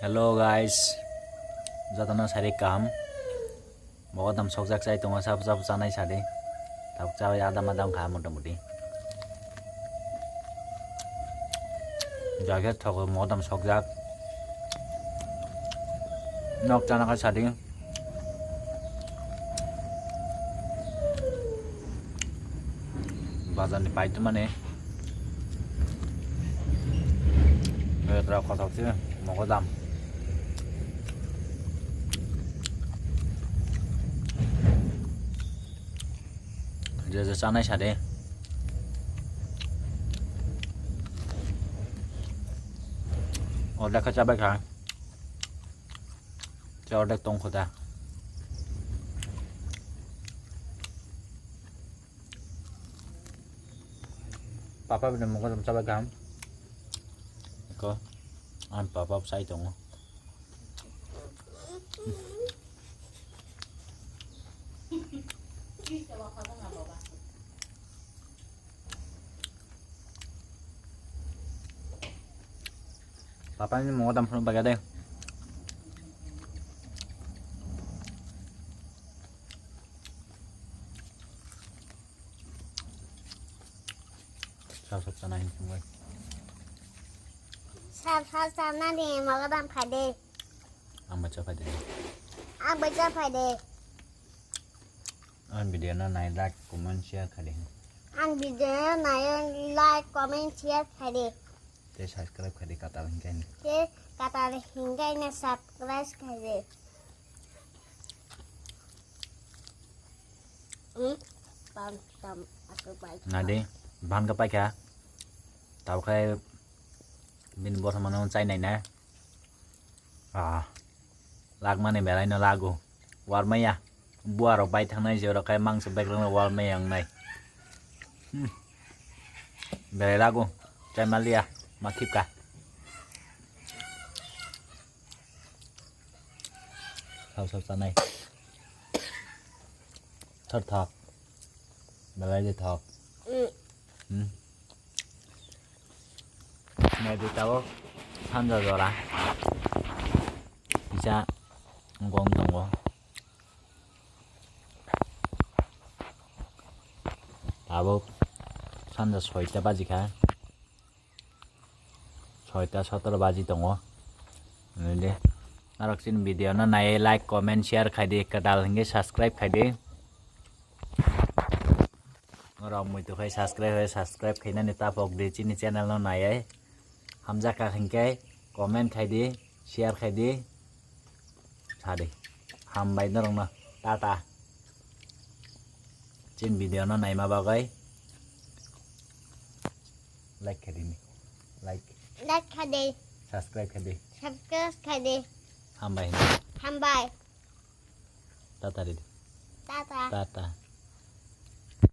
Hello guys, jatana sari kam. Mogodam sokjak chai tongo sab janai sade. Tabuk chai adam kha motamuti. Jaget thogo mogodam sokjak. Nok jana ka sade. Bazar ni paitu mane. Betra kotok sih mogodam. Giờ sáng nay đi order kaca bek ha order tong kota papa bener mau ketemu coba kam ko an papa sai tong Papa ini mau tampil pakai deh. Sab sana ini semua. Sab sana nih mau tampil deh. Baca pada deh. Baca pada. An video na naik like, comment, share kade. An video naik like, comment, share kade. Te subscribe kade kata hingga ini. Te kata hingga ini subscribe kade. Tam aku baik. Nade, bahan kapai kah? Tahu kayak bin bos mana cai này nè. Lag mana belai no lagu. Warma ya. Buar bay thang này giờ kayak mang sebek lang warma yang này. Belai lagu. Cai malia. Makip kah? Sab sana này. Thật thọc. Belai đi thọc. Này đi tao tham gia rồi là bisa ngom tunggu tao tham gia soi ta baji kah soi ta sotor baji tunggu ini naraksin video na naik like comment share khai di kadal hinge subscribe khai di ngorong mui tu khai subscribe khai na ni ta pok di chini channel no naik Hamza ka hinge comment khai di share khai di sade ham bai na rong na tata chin video no nai ma bagai like khai di ni like kade. subscribe khai di Subscribe kade. ham bai Hambai. tata di Tata. tata